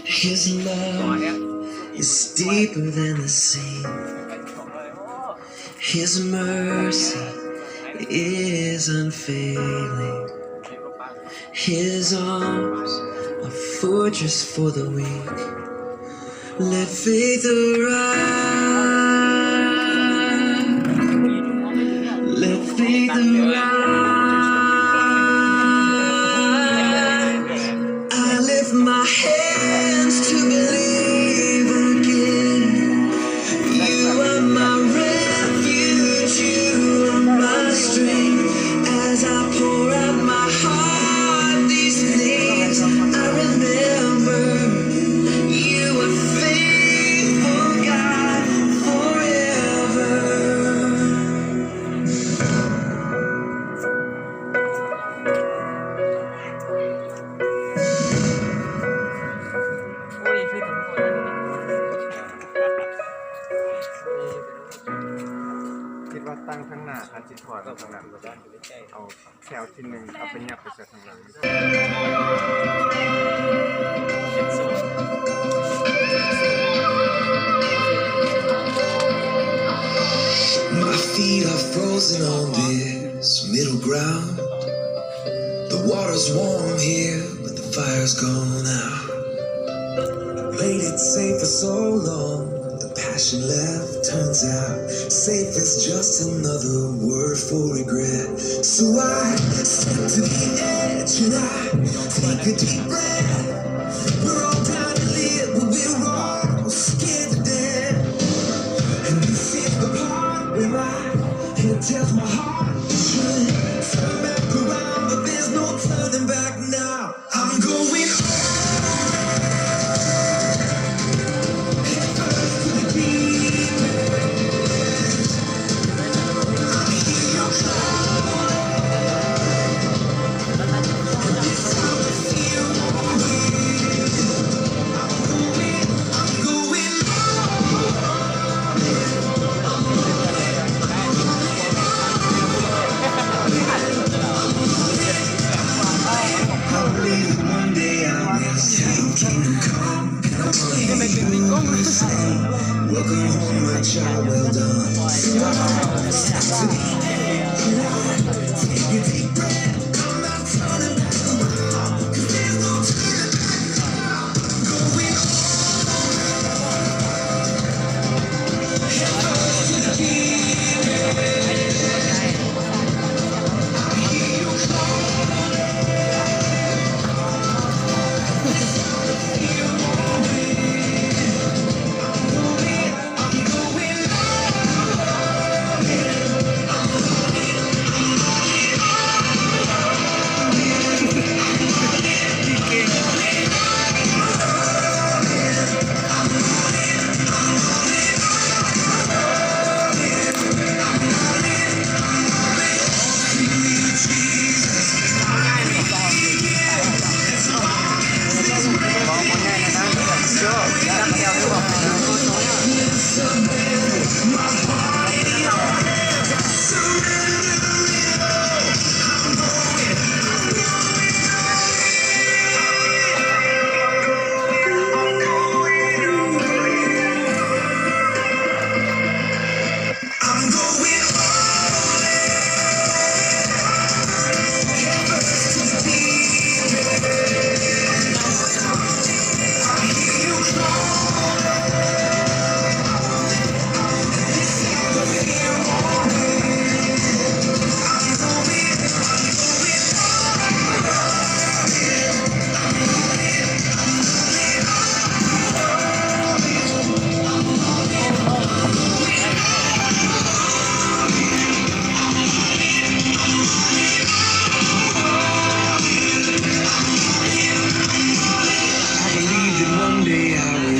His love is deeper than the sea. His mercy is unfailing. His arms a fortress for the weak. Let faith arise. Let faith arise. I lift my hands to believe again. You are my refuge, you are my strength. As I pour out my heart, these things I remember. You are faithful, God, forever.คิดว่าตั้งข้างหน้าอาจจะถอดข้างหลังเอาแถวที่หนึ่งเอาไปยับไปใส่ข้างหลัง My feet are frozen on this middle ground. The water's warm here, but the fire's gone out. Played it safe for so long, the passion left. Turns out safe is just another word for regret. So I step to the edge and I take a deep breath. We're all down to live, but we're all scared to death. And this is the part where my head tells my heart should turn back around, but there's no turning back now. I'm going to the deep end. I hear your call. This time I feel I'm going I believe that one day I will see your kingdom come, and I wanna hear you say, welcome home, my child, well done. So I step to the edge and I take a deep breath. I'm not turning back around, 'cause there's no turning back now. I'm going head first to the deep end. I hear your call.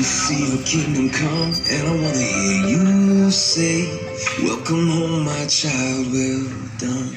See your kingdom come, and I wanna hear you say, welcome home, my child, well done.